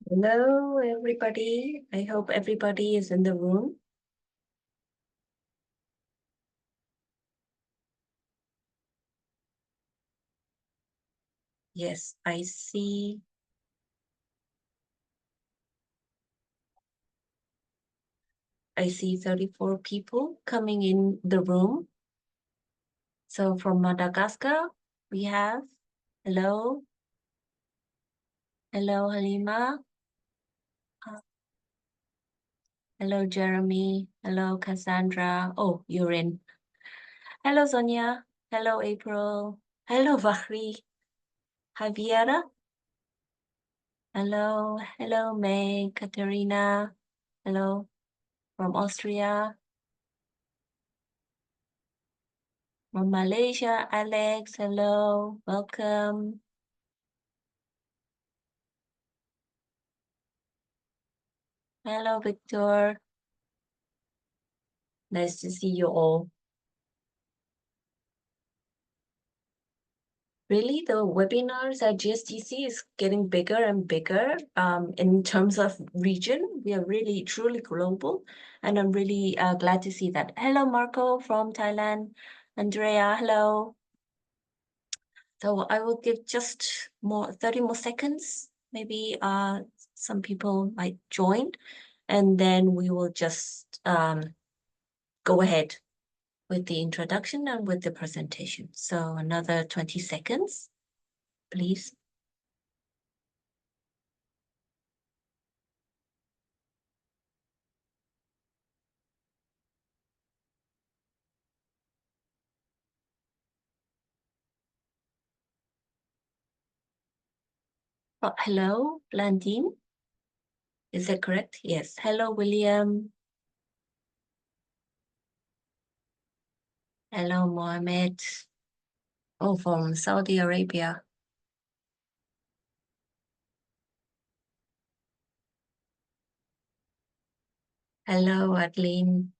Hello, everybody. I hope everybody is in the room. Yes, I see. I see 34 people coming in the room. So from Madagascar, we have, hello. Hello, Halima. Hello, Jeremy. Hello, Cassandra. Oh, you're in. Hello, Sonia. Hello, April. Hello, Vahri. Javiera. Hello. Hello, May. Katerina. Hello, from Austria. From Malaysia, Alex, hello, welcome. Hello, Victor. Nice to see you all. Really, the webinars at GSTC is getting bigger and bigger in terms of region. We are really, truly global, and I'm really glad to see that. Hello, Marco from Thailand. Andrea, hello. So I will give just 30 more seconds. Maybe some people might join, and then we will just go ahead with the introduction and with the presentation. So another 20 seconds, please. Oh, hello, Blandine. Is that correct? Yes. Hello, William. Hello, Mohammed. Oh, from Saudi Arabia. Hello, Adeline.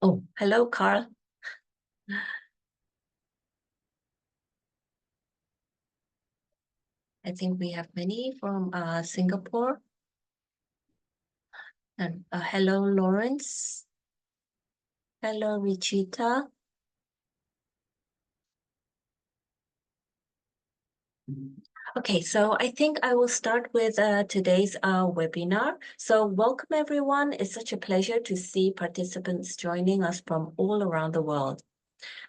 Oh, hello, Carl. I think we have many from Singapore. And hello, Lawrence. Hello, Richita. Okay, so I think I will start with today's webinar. So welcome everyone. It's such a pleasure to see participants joining us from all around the world.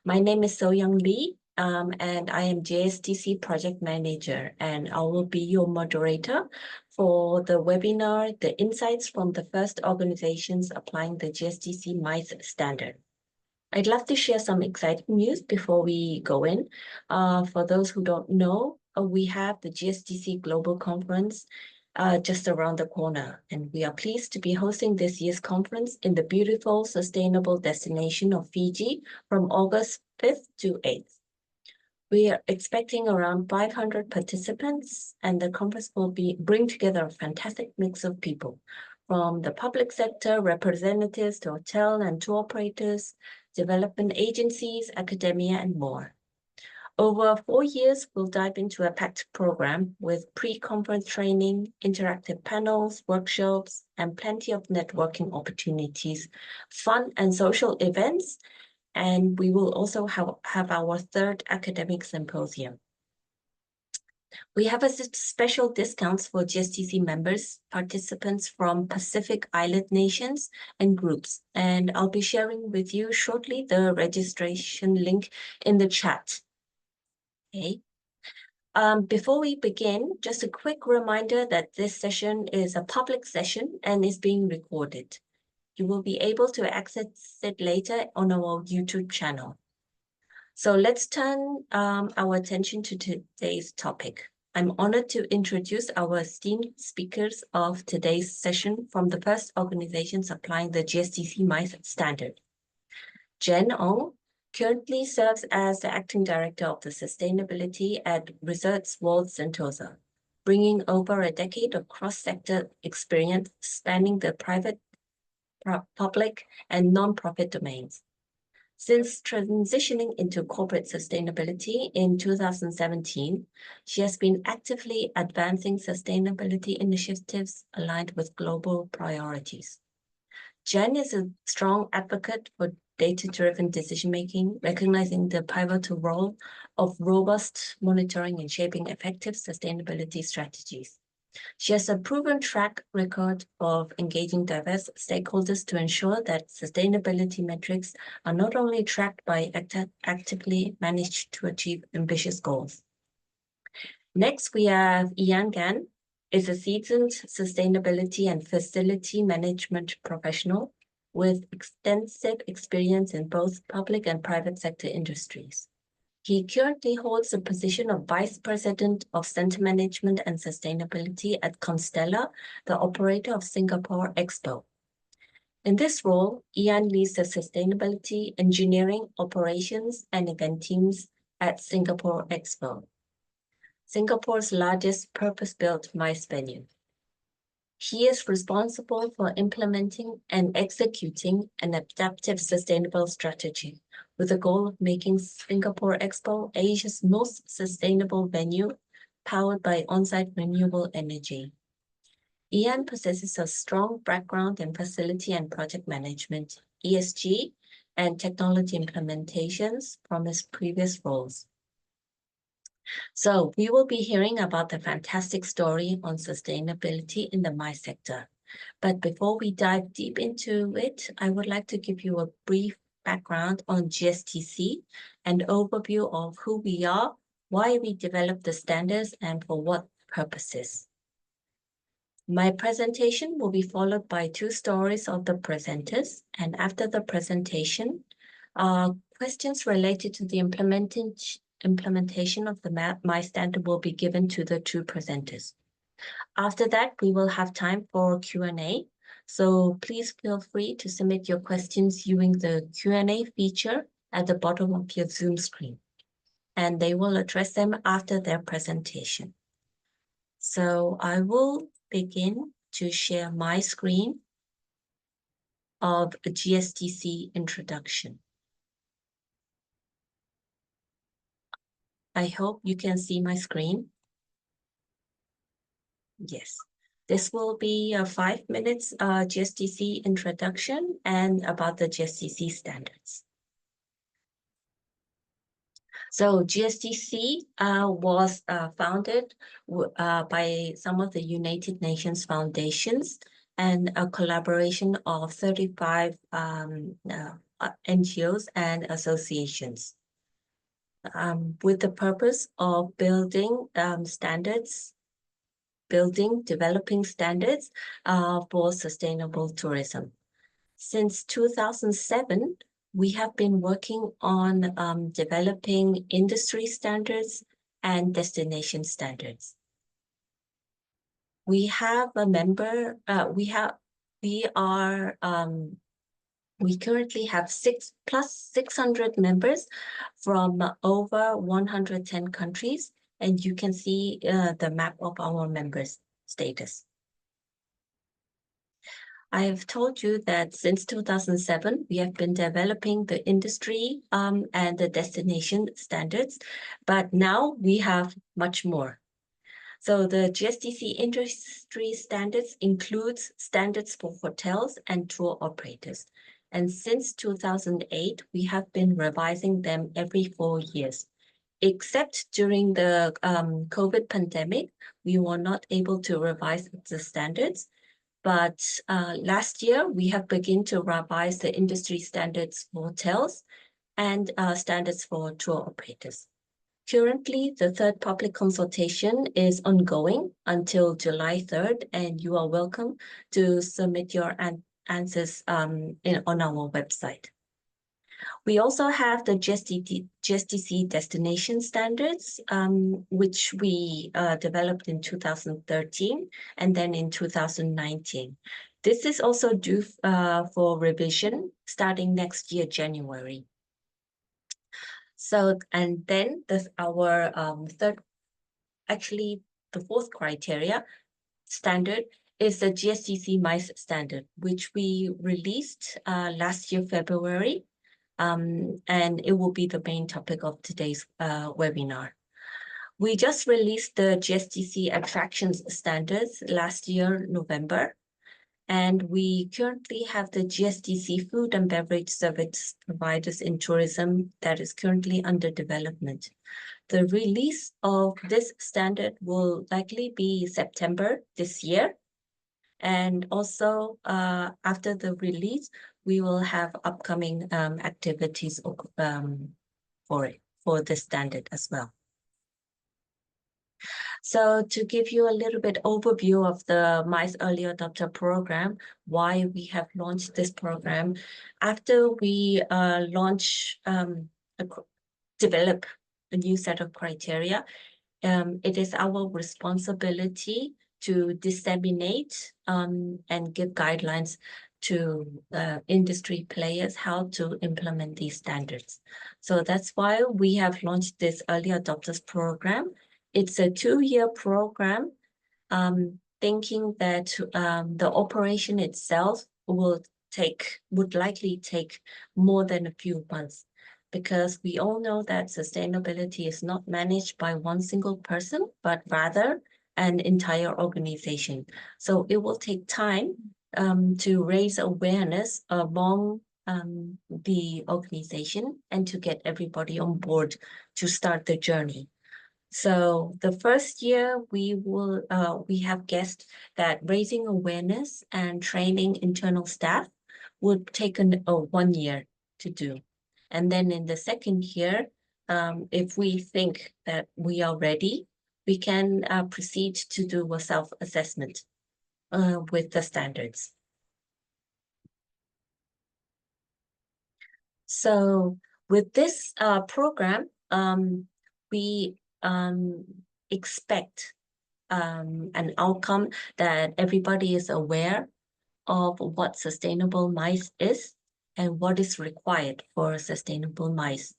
My name is So-Young Lee, and I am GSTC Project Manager, and I will be your moderator for the webinar, The Insights from the First Organizations Applying the GSTC MICE Standard. I'd love to share some exciting news before we go in. For those who don't know, we have the GSTC Global Conference just around the corner, and we are pleased to be hosting this year's conference in the beautiful, sustainable destination of Fiji from August 5th to 8th. We are expecting around 500 participants, and the conference will bring together a fantastic mix of people, from the public sector representatives to hotel and tour operators, development agencies, academia, and more. Over 4 years, we'll dive into a packed program with pre-conference training, interactive panels, workshops, and plenty of networking opportunities, fun and social events, and we will also have our third academic symposium. We have a special discounts for GSTC members, participants from Pacific Island nations and groups, and I'll be sharing with you shortly the registration link in the chat. Okay. Before we begin, just a quick reminder that this session is a public session and is being recorded. You will be able to access it later on our YouTube channel. So let's turn our attention to today's topic. I'm honored to introduce our esteemed speakers of today's session from the first organizations applying the GSTC MICE Standard. Jen Ong currently serves as the Acting Director of the Sustainability at Resorts World Sentosa, bringing over a decade of cross-sector experience spanning the private, public, and non-profit domains. Since transitioning into corporate sustainability in 2017, she has been actively advancing sustainability initiatives aligned with global priorities. Jen is a strong advocate for data-driven decision-making, recognizing the pivotal role of robust monitoring in shaping effective sustainability strategies. She has a proven track record of engaging diverse stakeholders to ensure that sustainability metrics are not only tracked but actively managed to achieve ambitious goals. Next, we have Ian Gan, is a seasoned sustainability and facility management professional with extensive experience in both public and private sector industries. He currently holds the position of Vice President of Center Management and Sustainability at Constellar, the operator of Singapore Expo. In this role, Ian leads the sustainability, engineering, operations, and event teams at Singapore Expo, Singapore's largest purpose-built MICE venue. He is responsible for implementing and executing an adaptive sustainable strategy with the goal of making Singapore Expo Asia's most sustainable venue powered by on-site renewable energy. Ian possesses a strong background in facility and project management, ESG, and technology implementations from his previous roles. So we will be hearing about the fantastic story on sustainability in the MICE sector. But before we dive deep into it, I would like to give you a brief background on GSTC, an overview of who we are, why we developed the standards, and for what purposes. My presentation will be followed by 2 stories of the presenters, and after the presentation, questions related to the implementation of the MICE standard will be given to the 2 presenters. After that, we will have time for Q&A. So please feel free to submit your questions using the Q&A feature at the bottom of your Zoom screen, and they will address them after their presentation. So I will begin to share my screen of a GSTC introduction. I hope you can see my screen. Yes, this will be a 5 minutes GSTC introduction and about the GSTC standards. So GSTC was founded by some of the United Nations foundations and a collaboration of 35 NGOs and associations with the purpose of developing standards for sustainable tourism. Since 2007, we have been working on developing industry standards and destination standards. We have a member, we currently have 600 members from over 110 countries, and you can see the map of our members' status. I have told you that since 2007, we have been developing the industry and the destination standards, but now we have much more. So the GSTC industry standards includes standards for hotels and tour operators. And since 2008, we have been revising them every 4 years. Except during the COVID pandemic, we were not able to revise the standards. But last year, we have begun to revise the industry standards for hotels and standards for tour operators. Currently, the 3rd public consultation is ongoing until July 3rd, and you are welcome to submit your answers on our website. We also have the GSTC destination standards, which we developed in 2013 and then in 2019. This is also due for revision starting next year, January. So, and then our the 4th criteria standard is the GSTC MICE Standard, which we released last year, February. and it will be the main topic of today's webinar. We just released the GSTC Attractions Standards last year, November, and we currently have the GSTC Food and Beverage Service Providers in Tourism that is currently under development. The release of this standard will likely be September this year. And also, after the release, we will have upcoming activities for this standard as well. So to give you a little bit overview of the MICE Early Adopter Program, why we have launched this program, after we develop a new set of criteria, it is our responsibility to disseminate and give guidelines to industry players how to implement these standards. So that's why we have launched this Early Adopters Program. It's a 2-year program, thinking that the operation itself would likely take more than a few months, because we all know that sustainability is not managed by one single person, but rather an entire organization. So it will take time to raise awareness among the organization and to get everybody on board to start the journey. So the first year we have guessed that raising awareness and training internal staff would take 1 year to do. And then in the second year, if we think that we are ready, we can proceed to do a self-assessment with the standards. So with this program, we expect an outcome that everybody is aware of what sustainable MICE is and what is required for sustainable MICE.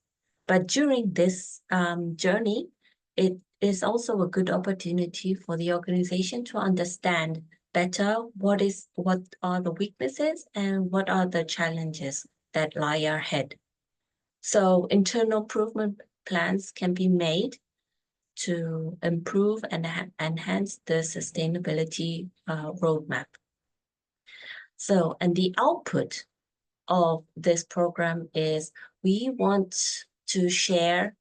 But during this journey, it is also a good opportunity for the organization to understand better what are the weaknesses and what are the challenges that lie ahead. So internal improvement plans can be made to improve and enhance the sustainability roadmap. So, and the output of this program is we want to share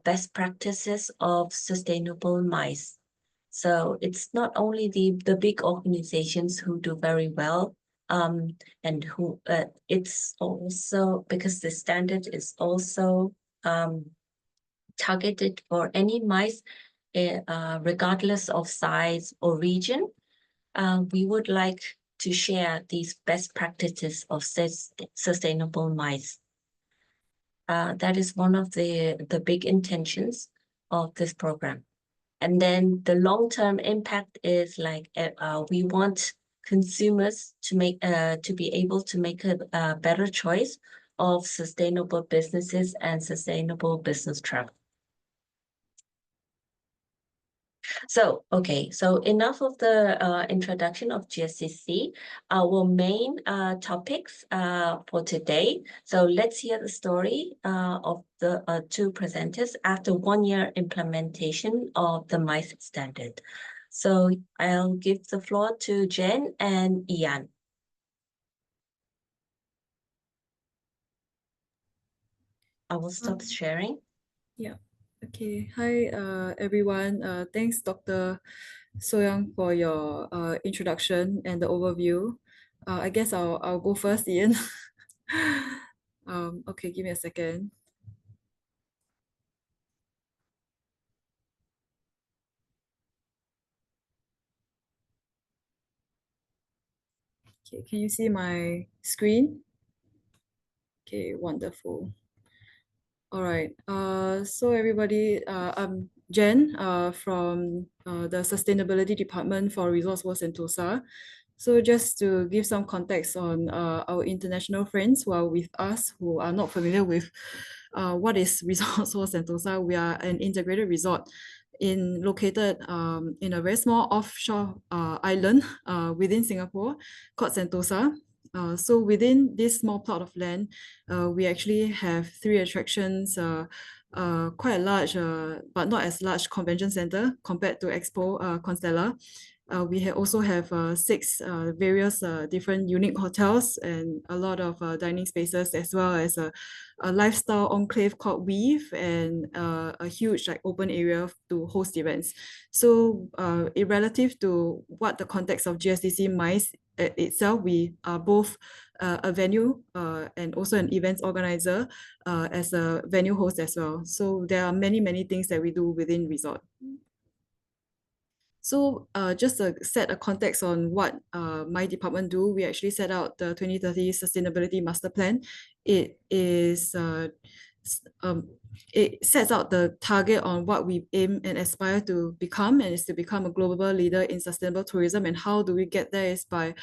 best practices of sustainable MICE. So it's not only the big organizations who do very well, and who it's also because the standard is also targeted for any MICE, regardless of size or region. We would like to share these best practices of sustainable MICE. That is one of the big intentions of this program. And then the long-term impact is like we want consumers to be able to make a better choice of sustainable businesses and sustainable business travel. So, okay, so enough of the introduction of GSTC. Our main topics for today. So let's hear the story of the 2 presenters after 1 year implementation of the MICE standard. So I'll give the floor to Jen and Ian. I will stop sharing. Yeah. Okay. Hi, everyone. Thanks, Dr. Soyoung, for your introduction and the overview. I guess I'll go first, Ian. Okay, give me a second. Okay, can you see my screen? Okay, wonderful. All right. So everybody, I'm Jen from the Sustainability Department for Resorts World Sentosa. So just to give some context on our international friends who are with us, who are not familiar with what is Resorts World Sentosa, we are an integrated resort located in a very small offshore island within Singapore called Sentosa. So within this small plot of land, we actually have 3 attractions, quite a large, but not as large convention center compared to Expo, Constellar. We also have 6 various different unique hotels and a lot of dining spaces, as well as a lifestyle enclave called Weave, and a huge like open area to host events. So relative to what the context of GSTC MICE itself, we are both a venue and also an events organizer as a venue host as well. So there are many things that we do within resort. So just to set a context on what my department do, we actually set out the 2030 Sustainability Master Plan. It is it sets out the target on what we aim and aspire to become, and is to become a global leader in sustainable tourism. And how do we get there is by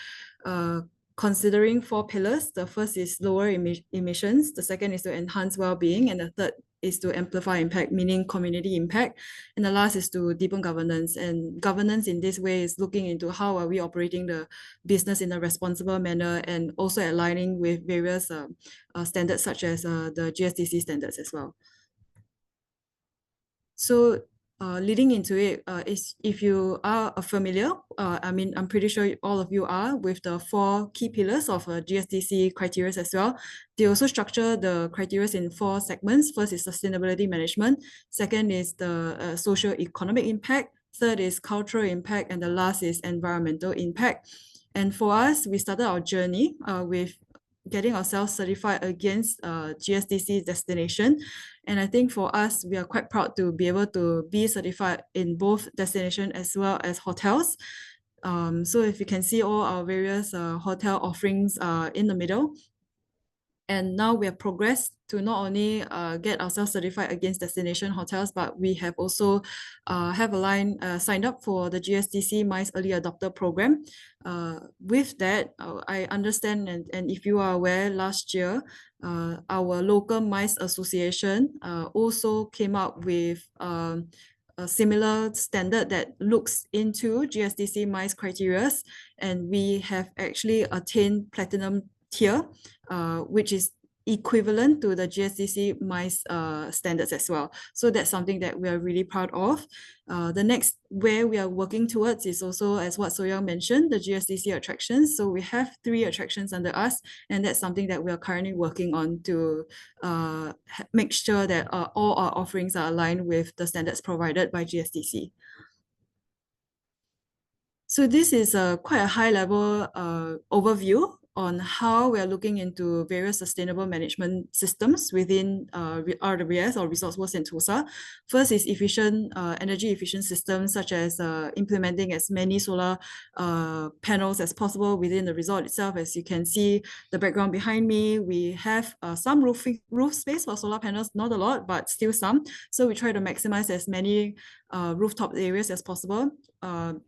considering 4 pillars. The first is lower emissions, the second is to enhance well-being, and the third is to amplify impact, meaning community impact. And the last is to deepen governance. And governance in this way is looking into how are we operating the business in a responsible manner, and also aligning with various standards such as the GSTC standards as well. So leading into it is, if you are familiar, I mean, I'm pretty sure all of you are, with the 4 key pillars of GSTC criteria as well. They also structure the criteria in 4 segments. First is sustainability management. Second is the social economic impact. Third is cultural impact. And the last is environmental impact. And for us, we started our journey with getting ourselves certified against GSTC destination. And I think for us, we are quite proud to be able to be certified in both destination as well as hotels. So if you can see, all our various hotel offerings are in the middle. And now we have progressed to not only get ourselves certified against destination hotels, but we have also have a line signed up for the GSTC MICE Early Adopter Program. With that, I understand, and if you are aware, last year, our local MICE association also came up with a similar standard that looks into GSTC MICE criteria, and we have actually attained platinum tier, which is equivalent to the GSTC MICE standards as well. So that's something that we are really proud of. The next where we are working towards is also, as what So-Young mentioned, the GSTC attractions. So we have 3 attractions under us, and that's something that we are currently working on to make sure that all our offerings are aligned with the standards provided by GSTC. So this is quite a high level overview on how we are looking into various sustainable management systems within RWS, or Resorts World Sentosa. First is efficient energy efficient systems, such as implementing as many solar panels as possible within the resort itself. As you can see the background behind me, we have some roof space for solar panels, not a lot, but still some. So we try to maximize as many rooftop areas as possible.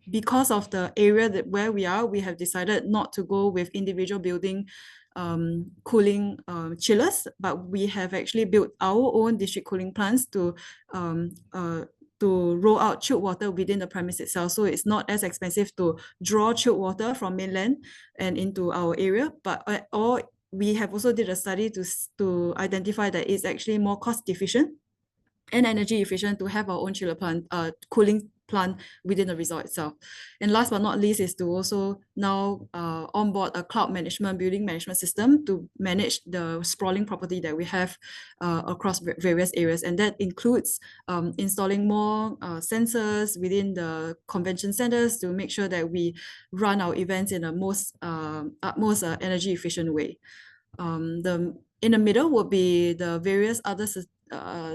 Because of the area that where we are, we have decided not to go with individual building cooling chillers, but we have actually built our own district cooling plants to roll out chilled water within the premise itself. So it's not as expensive to draw chilled water from mainland and into our area, but or we have also did a study to identify that it's actually more cost efficient and energy efficient to have our own chiller plant, cooling plant within the resort itself. And last but not least is to also now onboard a cloud management, building management system to manage the sprawling property that we have across various areas. And that includes installing more sensors within the convention centers to make sure that we run our events in a most utmost energy efficient way. In the middle would be the various other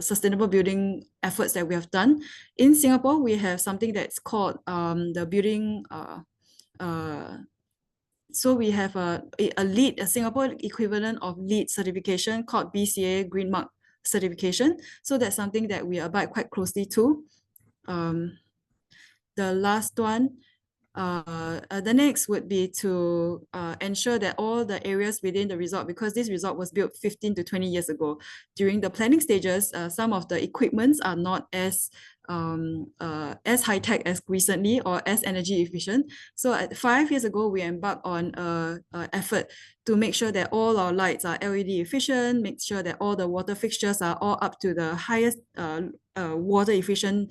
sustainable building efforts that we have done. In Singapore, we have something that's called the building. So we have a LEED, a Singapore equivalent of LEED certification called BCA Green Mark certification. So that's something that we abide quite closely to. The last one, the next would be to ensure that all the areas within the resort, because this resort was built 15 to 20 years ago, during the planning stages, some of the equipments are not as as high tech as recently or as energy efficient. So 5 years ago, we embarked on an effort to make sure that all our lights are LED efficient, make sure that all the water fixtures are all up to the highest water efficient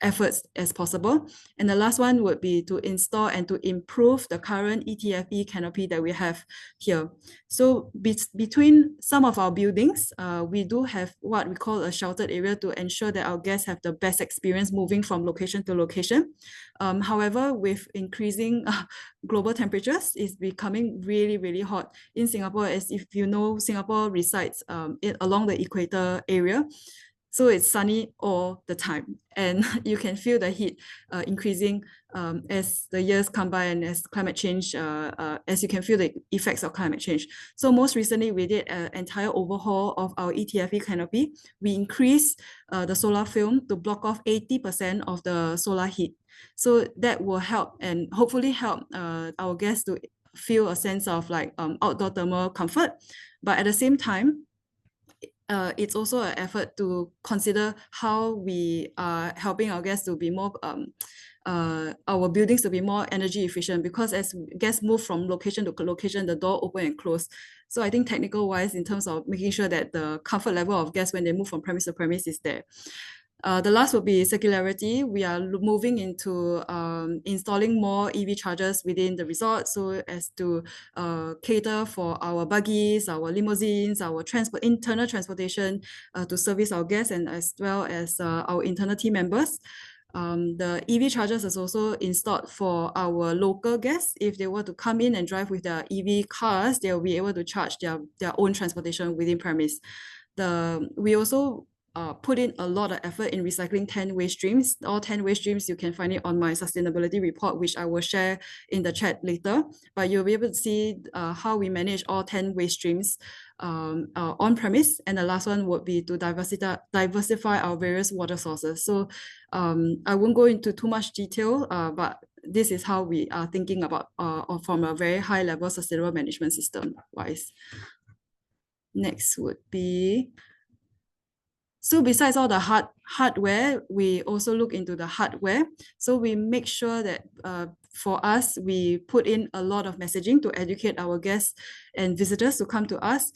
efforts as possible. And the last one would be to install and to improve the current ETFE canopy that we have here. So between some of our buildings, we do have what we call a sheltered area to ensure that our guests have the best experience moving from location to location. However, with increasing global temperatures, it's becoming really, really hot in Singapore. As if you know, Singapore resides along the equator area. So it's sunny all the time, and you can feel the heat increasing as the years come by and as climate change, as you can feel the effects of climate change. So most recently, we did an entire overhaul of our ETFE canopy. We increased the solar film to block off 80% of the solar heat. So that will help and hopefully help our guests to feel a sense of like outdoor thermal comfort. But at the same time, it's also an effort to consider how we are helping our guests to be more our buildings to be more energy efficient, because as guests move from location to location, the door open and close. So I think technical wise, in terms of making sure that the comfort level of guests when they move from premise to premise is there. The last would be circularity. We are moving into installing more EV chargers within the resort, so as to cater for our buggies, our limousines, our internal transportation to service our guests and as well as our internal team members. The EV chargers is also installed for our local guests. If they were to come in and drive with their EV cars, they'll be able to charge their own transportation within premise. We also put in a lot of effort in recycling 10 waste streams. All 10 waste streams, you can find it on my sustainability report, which I will share in the chat later. But you'll be able to see how we manage all 10 waste streams on premise. And the last one would be to diversify our various water sources. So I won't go into too much detail, but this is how we are thinking about from a very high level sustainable management system wise. Next would be, so besides all the hardware, we also look into the hardware. So we make sure that for us, we put in a lot of messaging to educate our guests and visitors to come to us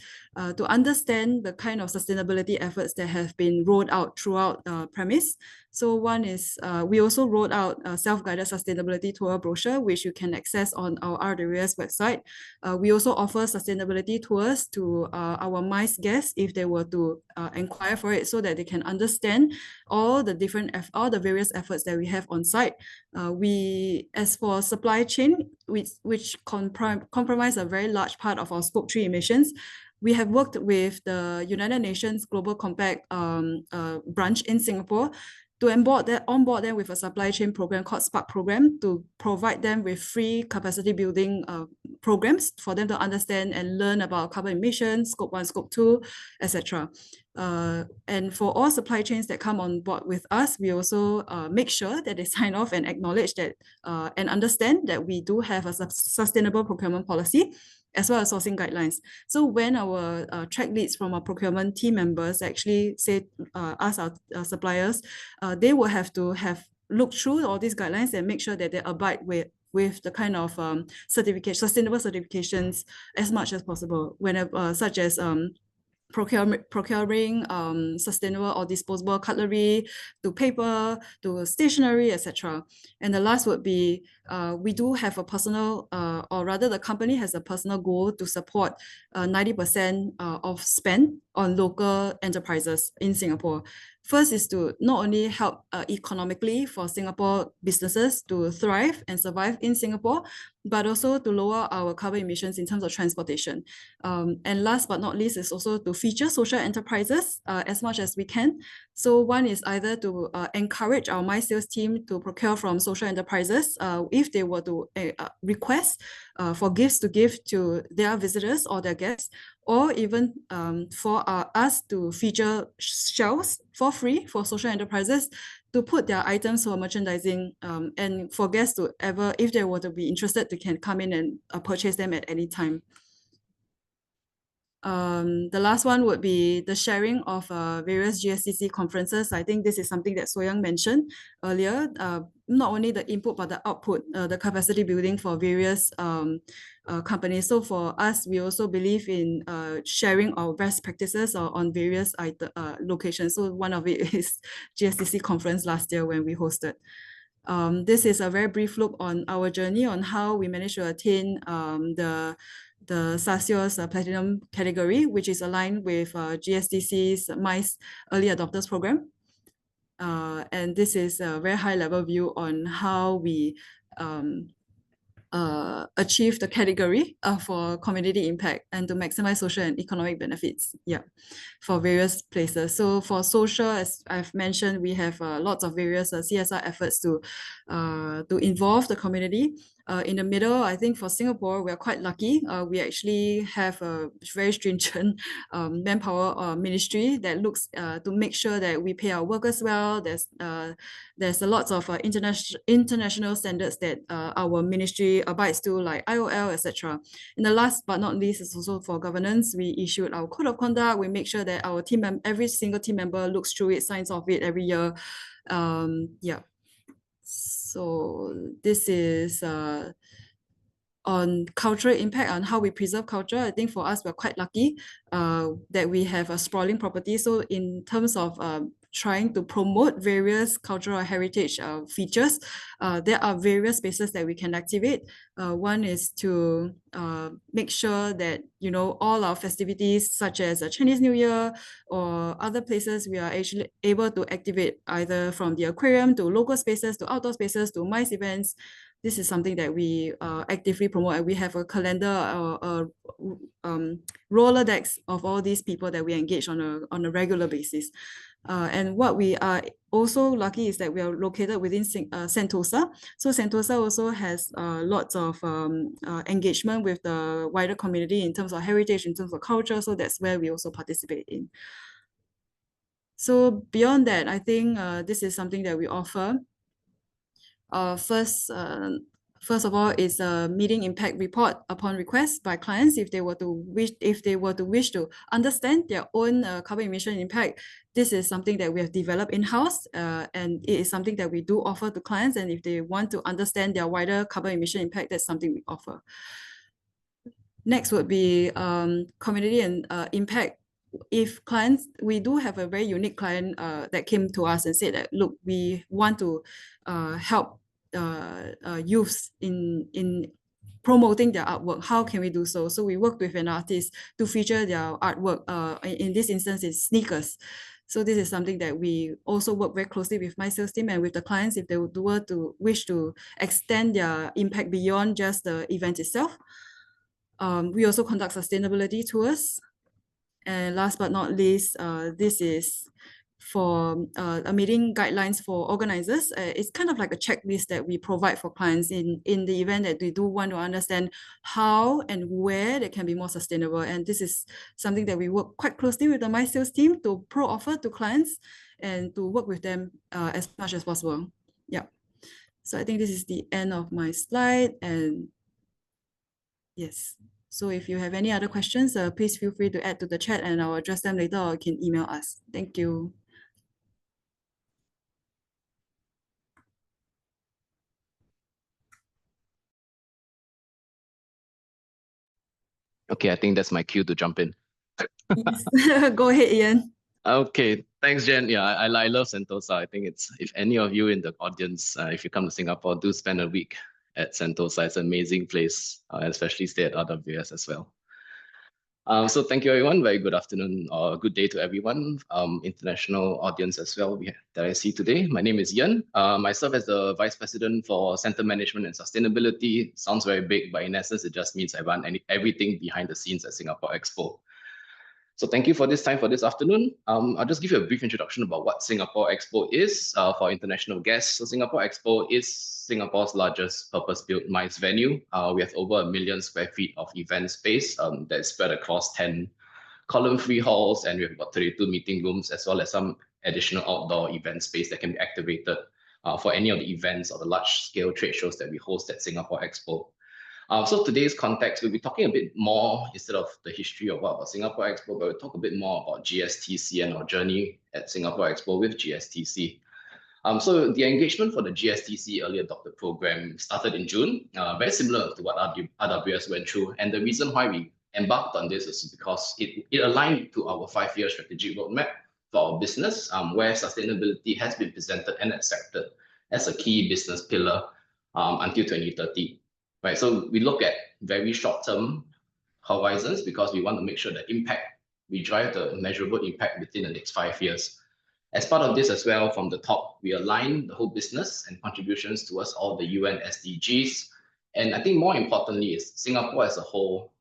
to understand the kind of sustainability efforts that have been rolled out throughout premise. So one is we also rolled out a self-guided sustainability tour brochure, which you can access on our RWS website. We also offer sustainability tours to our MICE guests if they were to inquire for it, so that they can understand all the various efforts that we have on site. As for supply chain, which comprise a very large part of our Scope 3 emissions, we have worked with the United Nations Global Compact branch in Singapore to onboard them with a supply chain program called SPARK program, to provide them with free capacity building programs for them to understand and learn about carbon emissions, Scope 1, Scope 2, etc. And for all supply chains that come on board with us, we also make sure that they sign off and acknowledge that and understand that we do have a sustainable procurement policy, as well as sourcing guidelines. So when our track leads from our procurement team members actually ask our suppliers, they will have to looked through all these guidelines and make sure that they abide with the kind of sustainable certifications as much as possible, whenever such as procuring sustainable or disposable cutlery, to paper, to stationery, etc. And the last would be we do have a personal, or rather the company has a personal goal to support 90% of spend on local enterprises in Singapore. First is to not only help economically for Singapore businesses to thrive and survive in Singapore, but also to lower our carbon emissions in terms of transportation. And last but not least is also to feature social enterprises as much as we can. So one is either to encourage our MICE sales team to procure from social enterprises if they were to request for gifts to give to their visitors or their guests, or even for us to feature shelves for free for social enterprises to put their items for merchandising, and for guests to if they were to be interested, they can come in and purchase them at any time. The last one would be the sharing of various GSTC conferences. I think this is something that So-Young mentioned earlier. Not only the input, but the output, the capacity building for various companies. So for us, we also believe in sharing our best practices on various locations. So one of it is GSTC conference last year when we hosted. This is a very brief look on our journey on how we managed to attain the SASIO's Platinum category, which is aligned with GSTC's MICE Early Adopters Program. And this is a very high level view on how we achieve the category for community impact and to maximize social and economic benefits, for various places. So for social, as I've mentioned, we have lots of various CSR efforts to involve the community. In the middle, I think for Singapore, we're quite lucky. We actually have a very stringent manpower ministry that looks to make sure that we pay our workers well. There's a lot of international standards that our ministry abides to, like IOL, etc. And the last but not least is also for governance. We issued our code of conduct. We make sure that our every single team member looks through it, signs off it every year. So this is on cultural impact, on how we preserve culture. I think for us, we're quite lucky that we have a sprawling property. So in terms of trying to promote various cultural heritage features, there are various spaces that we can activate. One is to make sure that, you know, all our festivities such as a Chinese New Year or other places, we are actually able to activate either from the aquarium to local spaces to outdoor spaces to MICE events. This is something that we actively promote, and we have a calendar, Rolodex of all these people that we engage on a regular basis. And what we are also lucky is that we are located within Sentosa. So Sentosa also has lots of engagement with the wider community in terms of heritage, in terms of culture. So that's where we also participate in. So beyond that, I think this is something that we offer. First of all, is a meeting impact report upon request by clients if they were to wish to understand their own carbon emission impact. This is something that we have developed in-house, and it is something that we do offer to clients. And if they want to understand their wider carbon emission impact, that's something we offer. Next would be community and impact. If clients, we do have a very unique client that came to us and said that, look, we want to help youths in promoting their artwork. How can we do so? So we worked with an artist to feature their artwork. In this instance, it's sneakers. So this is something that we also work very closely with my sales team and with the clients if they were to wish to extend their impact beyond just the event itself. We also conduct sustainability tours. And last but not least, this is for a meeting guidelines for organizers. It's kind of like a checklist that we provide for clients in the event that they do want to understand how and where they can be more sustainable. And this is something that we work quite closely with the My Sales team to offer to clients and to work with them as much as possible. Yeah. So I think this is the end of my slide. And yes. So if you have any other questions, please feel free to add to the chat and I'll address them later, or you can email us. Thank you. Okay, I think that's my cue to jump in. Yes. Go ahead, Ian. Okay, thanks, Jen. Yeah, I love Sentosa. I think it's, if any of you in the audience, if you come to Singapore, do spend a week at Sentosa. It's an amazing place, especially stay at RWS as well. So thank you, everyone. Very good afternoon or good day to everyone. International audience as well that I see today. My name is Ian. I serve as the Vice President for Center Management and Sustainability. Sounds very big, but in essence, it just means I run everything behind the scenes at Singapore Expo. So thank you for this time for this afternoon. I'll just give you a brief introduction about what Singapore Expo is for international guests. So Singapore Expo is Singapore's largest purpose-built MICE venue. We have over 1 million square feet of event space that is spread across 10 column-free halls, and we have about 32 meeting rooms, as well as some additional outdoor event space that can be activated for any of the events or the large-scale trade shows that we host at Singapore Expo. So today's context, we'll be talking a bit more instead of the history of what about Singapore Expo, but we'll talk a bit more about GSTC and our journey at Singapore Expo with GSTC. So the engagement for the GSTC Early Adopter Program started in June, very similar to what RWS went through. And the reason why we embarked on this is because it aligned to our 5-year strategic roadmap for our business, where sustainability has been presented and accepted as a key business pillar until 2030. Right, so we look at very short-term horizons because we want to make sure that we drive the measurable impact within the next 5 years. As part of this as well, from the top, we align the whole business and contributions towards all the UN SDGs. And I think more importantly is Singapore as a whole,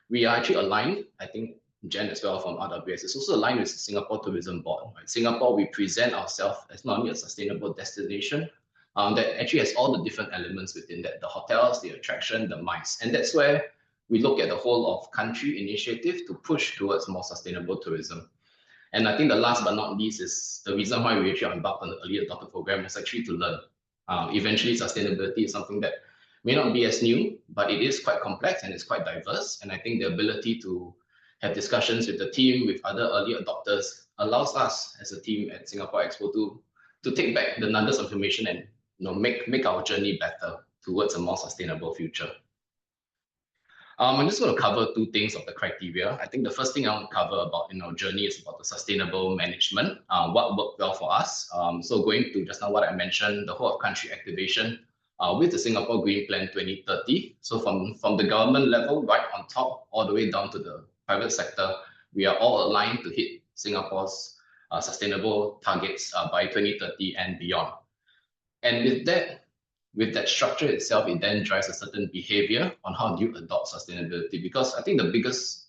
we are actually aligned. I think Jen as well from RWS is also aligned with the Singapore Tourism Board. Right? Singapore, we present ourselves as not only a sustainable destination, that actually has all the different elements within that, the hotels, the attraction, the MICE. And that's where we look at the whole of country initiative to push towards more sustainable tourism. And I think the last but not least is the reason why we actually embarked on the early adopter program is actually to learn. Eventually, sustainability is something that may not be as new, but it is quite complex and it's quite diverse. And I think the ability to have discussions with the team, with other early adopters, allows us as a team at Singapore Expo to take back the nuggets of information and make our journey better towards a more sustainable future. I'm just going to cover 2 things of the criteria. I think the first thing I want to cover about in our journey is about the sustainable management, what worked well for us. So going to just now what I mentioned, the whole of country activation with the Singapore Green Plan 2030. So from the government level, right on top, all the way down to the private sector, we are all aligned to hit Singapore's sustainable targets by 2030 and beyond. And with that structure itself, it then drives a certain behavior on how do you adopt sustainability. Because I think the biggest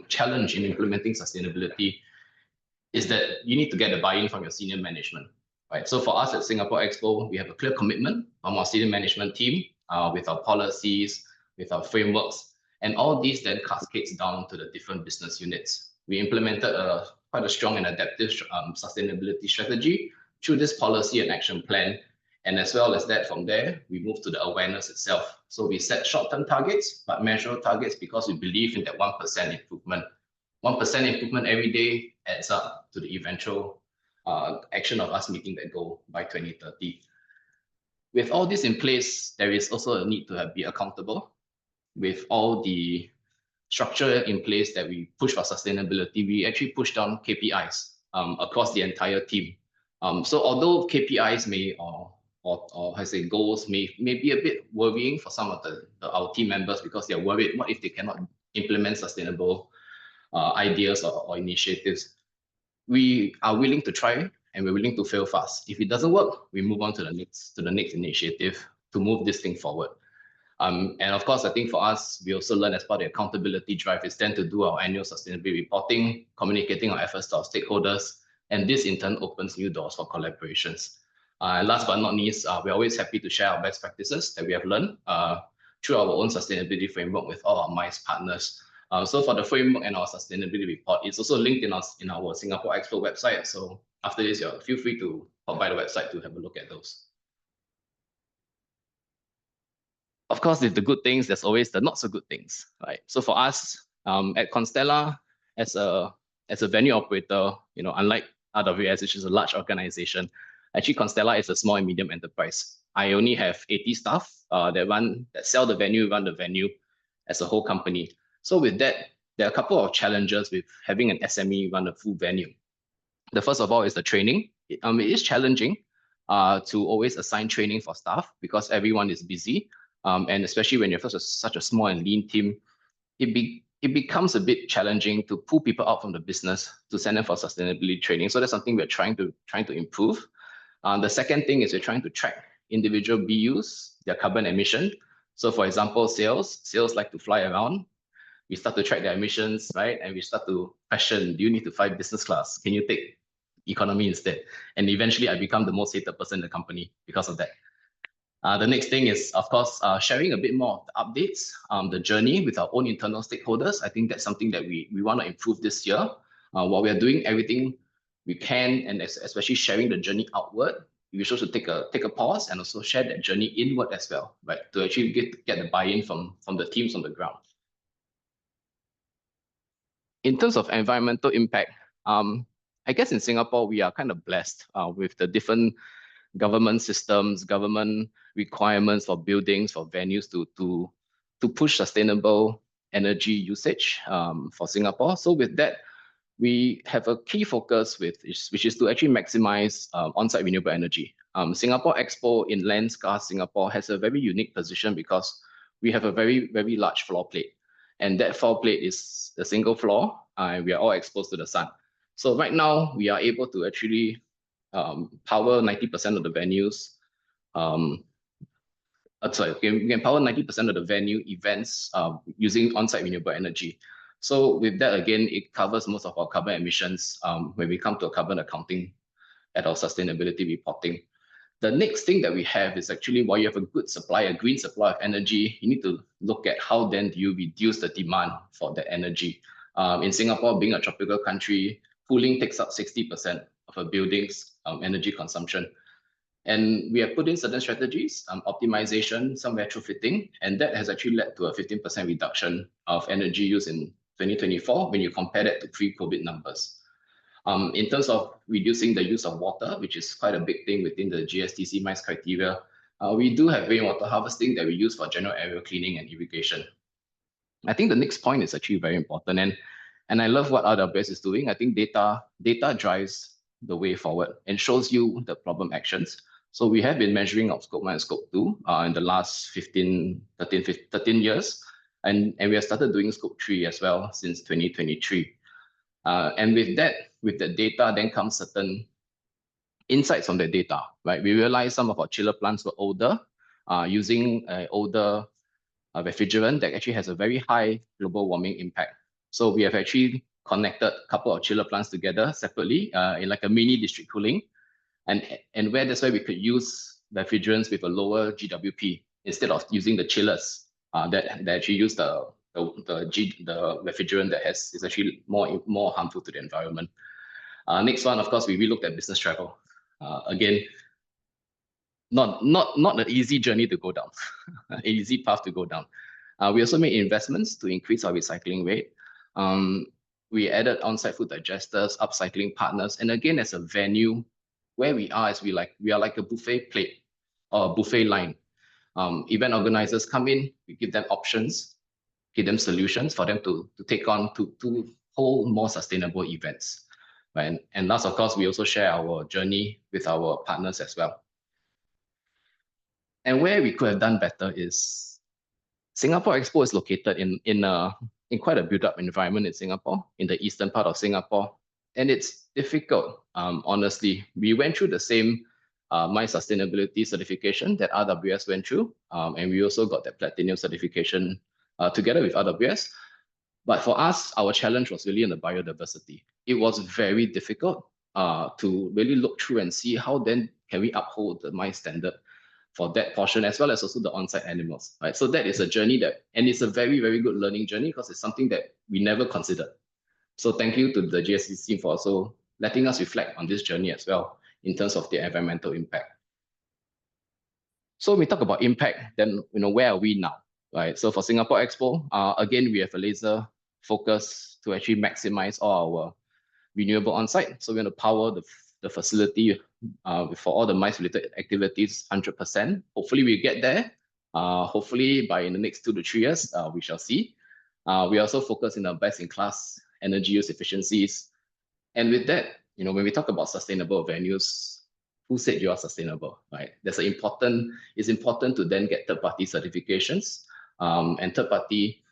challenge in implementing sustainability is that you need to get the buy-in from your senior management. Right? So for us at Singapore Expo, we have a clear commitment from our senior management team with our policies, with our frameworks, and all these then cascades down to the different business units. We implemented quite a strong and adaptive sustainability strategy through this policy and action plan. And as well as that, from there, we move to the awareness itself. So we set short-term targets, but measurable targets because we believe in that 1% improvement. 1% improvement every day adds up to the eventual action of us meeting that goal by 2030. With all this in place, there is also a need to be accountable. With all the structure in place that we push for sustainability, we actually push down KPIs across the entire team. So although KPIs may or I say goals may be a bit worrying for some of our team members because they're worried, what if they cannot implement sustainable ideas or initiatives? We are willing to try and we're willing to fail fast. If it doesn't work, we move on to the next initiative to move this thing forward. And of course, I think for us, we also learn as part of the accountability drive is then to do our annual sustainability reporting, communicating our efforts to our stakeholders, and this in turn opens new doors for collaborations. Last but not least, we're always happy to share our best practices that we have learned through our own sustainability framework with all our MICE partners. So for the framework and our sustainability report, it's also linked in our Singapore Expo website. So after this, feel free to pop by the website to have a look at those. Of course, with the good things, there's always the not so good things, right? So for us at Constellar, as a venue operator, unlike RWS, which is a large organization, actually Constellar is a small and medium enterprise. I only have 80 staff that sell the venue, run the venue as a whole company. So with that, there are a couple of challenges with having an SME run a full venue. The first of all is the training. It is challenging to always assign training for staff because everyone is busy. And especially when you're such a small and lean team, it becomes a bit challenging to pull people out from the business to send them for sustainability training. So that's something we're trying to improve. The second thing is we're trying to track individual BUs, their carbon emission. So for example, sales like to fly around. We start to track their emissions, right? And we start to question, do you need to fly business class? Can you take economy instead? And eventually I become the most hated person in the company because of that. The next thing is, of course, sharing a bit more of the updates, the journey with our own internal stakeholders. I think that's something that we want to improve this year. While we are doing everything we can, and especially sharing the journey outward, we should take a pause and also share that journey inward as well, right? To actually get the buy-in from the teams on the ground. In terms of environmental impact, I guess in Singapore, we are kind of blessed with the different government systems, government requirements for buildings, for venues to push sustainable energy usage for Singapore. So with that, we have a key focus which is to actually maximize on-site renewable energy. Singapore Expo in Landscar Singapore has a very unique position because we have a very, very large floor plate. And that floor plate is a single floor, and we are all exposed to the sun. So right now, we are able to actually power 90% of the venues. We can power 90% of the venue events using on-site renewable energy. So with that, again, it covers most of our carbon emissions when we come to a carbon accounting at our sustainability reporting. The next thing that we have is actually while you have a good supply, a green supply of energy, you need to look at how then do you reduce the demand for that energy. In Singapore, being a tropical country, cooling takes up 60% of a building's energy consumption. And we have put in certain strategies, optimization, some retrofitting, and that has actually led to a 15% reduction of energy use in 2024 when you compare that to pre-COVID numbers. In terms of reducing the use of water, which is quite a big thing within the GSTC MICE criteria, we do have rainwater harvesting that we use for general area cleaning and irrigation. I think the next point is actually very important, and I love what RWS is doing. I think data drives the way forward and shows you the problem actions. So we have been measuring of scope 1 and scope 2 in the last 13 years, and we have started doing scope 3 as well since 2023. And with the data, then comes certain insights from the data, right? We realized some of our chiller plants were older, using an older refrigerant that actually has a very high global warming impact. So we have actually connected a couple of chiller plants together separately in like a mini district cooling, and that's why we could use refrigerants with a lower GWP instead of using the chillers that actually use the refrigerant that is actually more harmful to the environment. Next one, of course, we relooked at business travel. Again, not an easy journey to go down, an easy path to go down. We also made investments to increase our recycling rate. We added on-site food digesters, upcycling partners, and again, as a venue, where we are is we are like a buffet plate or a buffet line. Event organizers come in, we give them options, give them solutions for them to take on to hold more sustainable events. Right? And last, of course, we also share our journey with our partners as well. And where we could have done better is Singapore Expo is located in quite a built-up environment in Singapore, in the eastern part of Singapore. And it's difficult, honestly. We went through the same MICE sustainability certification that RWS went through, and we also got that platinum certification together with RWS. But for us, our challenge was really in the biodiversity. It was very difficult to really look through and see how then can we uphold the MICE standard for that portion, as well as also the on-site animals. Right? So that is a journey and it's a very, very good learning journey because it's something that we never considered. So thank you to the GSTC team for also letting us reflect on this journey as well in terms of the environmental impact. So when we talk about impact, then where are we now? Right. So for Singapore Expo, again, we have a laser focus to actually maximize all our renewable on-site. So we're going to power the facility for all the MICE-related activities 100%. Hopefully we get there. Hopefully by in the next 2 to 3 years, we shall see. We also focus in our best-in-class energy use efficiencies. And with that, when we talk about sustainable venues, who said you are sustainable, right? It's important to then get third-party certifications and third-party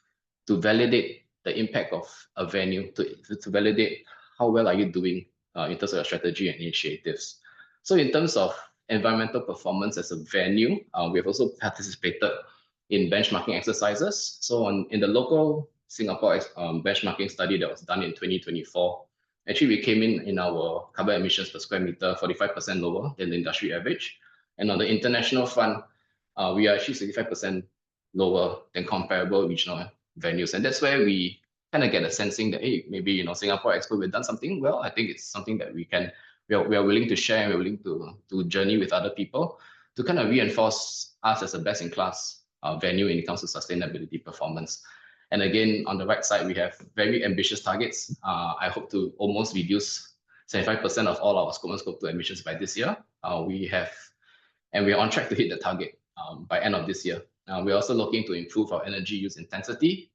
to validate the impact of a venue, to validate how well are you doing in terms of your strategy and initiatives. So in terms of environmental performance as a venue, we have also participated in benchmarking exercises. So in the local Singapore benchmarking study that was done in 2024, actually we came in our carbon emissions per square meter 45% lower than the industry average. And on the international front, we are actually 65% lower than comparable regional venues. And that's where we kind of get a sensing that, hey, maybe, Singapore Expo, we've done something well. I think it's something that we can we are willing to share and we're willing to journey with other people to kind of reinforce us as a best-in-class venue when it comes to sustainability performance. And again, on the right side, we have very ambitious targets. I hope to almost reduce 75% of all our Scope 1, Scope 2 emissions by this year. We are on track to hit the target by end of this year. We're also looking to improve our energy use intensity,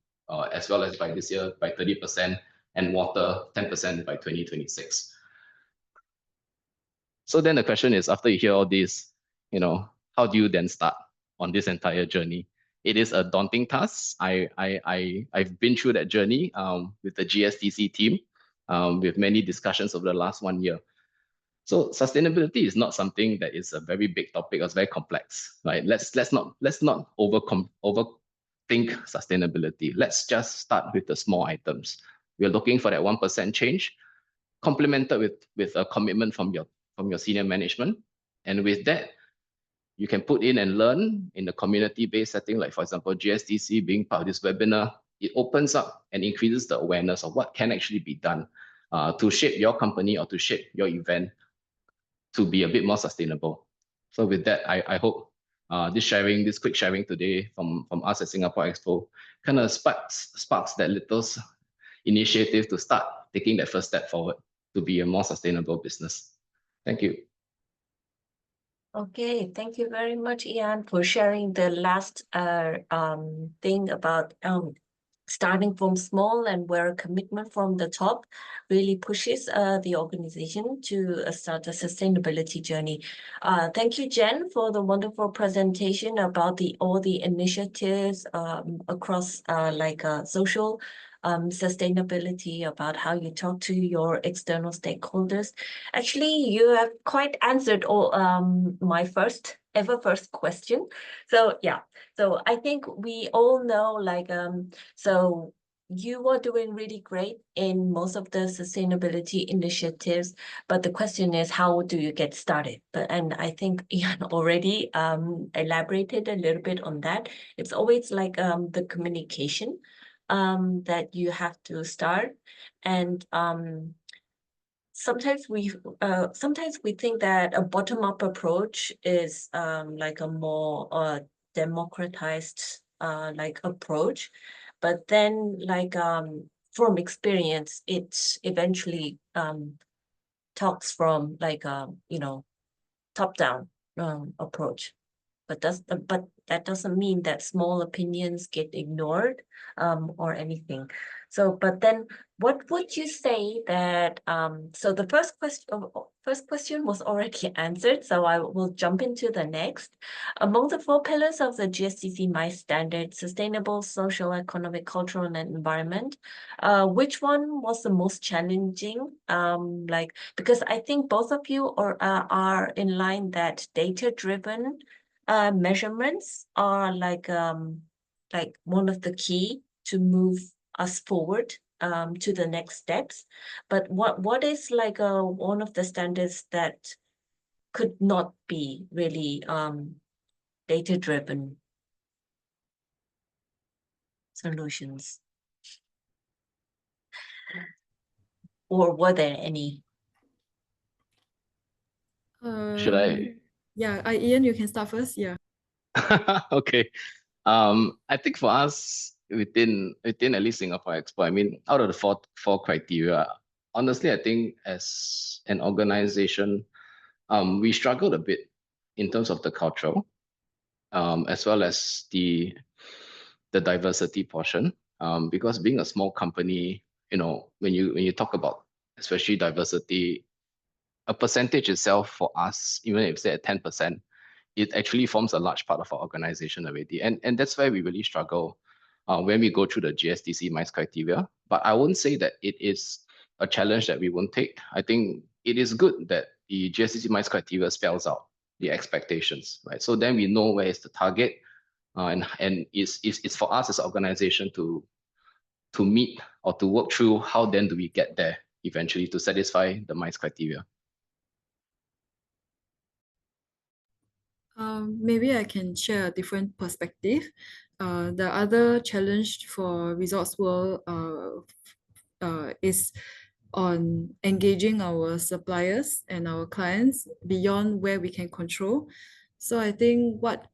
as well as by this year by 30%, and water 10% by 2026. So then the question is, after you hear all this, how do you then start on this entire journey? It is a daunting task. I've been through that journey with the GSTC team, with many discussions over the last 1 year. So sustainability is not something that is a very big topic. It's very complex, right? Let's not overthink sustainability. Let's just start with the small items. We're looking for that 1% change, complemented with a commitment from your senior management, and with that, you can put in and learn in the community-based setting, like for example, GSTC being part of this webinar. It opens up and increases the awareness of what can actually be done to shape your company or to shape your event to be a bit more sustainable. So with that, I hope this quick sharing today from us at Singapore Expo kind of sparks that little initiative to start taking that first step forward to be a more sustainable business. Thank you. Okay, thank you very much, Ian, for sharing the last thing about starting from small and where a commitment from the top really pushes the organization to start a sustainability journey. Thank you, Jen, for the wonderful presentation about all the initiatives across social sustainability, about how you talk to your external stakeholders. Actually, you have quite answered all my first question. So yeah, so I think we all know, so you were doing really great in most of the sustainability initiatives, but the question is, how do you get started? And I think Ian already elaborated a little bit on that. It's always like the communication that you have to start, and sometimes we think that a bottom-up approach is like a more democratized approach, but then from experience, it eventually talks from top-down approach. But that doesn't mean that small opinions get ignored or anything. So, but then what would you say that, so the first question was already answered, so I will jump into the next. Among the 4 pillars of the GSTC MICE Standard, sustainable, social, economic, cultural, and environment, which one was the most challenging? Because I think both of you are in line that data-driven measurements are like one of the key to move us forward to the next steps. But what is one of the standards that could not be really data-driven solutions? Or were there any? Should I? Yeah, Ian, you can start first. Yeah. Okay. I think for us within at least Singapore Expo, I mean, out of the four criteria, honestly, I think as an organization, we struggled a bit in terms of the cultural, as well as the diversity portion. Because being a small company, when you talk about especially diversity, a percentage itself for us, even if say at 10%, it actually forms a large part of our organization already. And that's why we really struggle when we go through the GSTC MICE criteria. But I wouldn't say that it is a challenge that we won't take. I think it is good that the GSTC MICE criteria spells out the expectations, right? So then we know where is the target, and it's for us as an organization to meet or to work through how then do we get there eventually to satisfy the MICE criteria. Maybe I can share a different perspective. The other challenge for Resorts World is on engaging our suppliers and our clients beyond where we can control. So I think what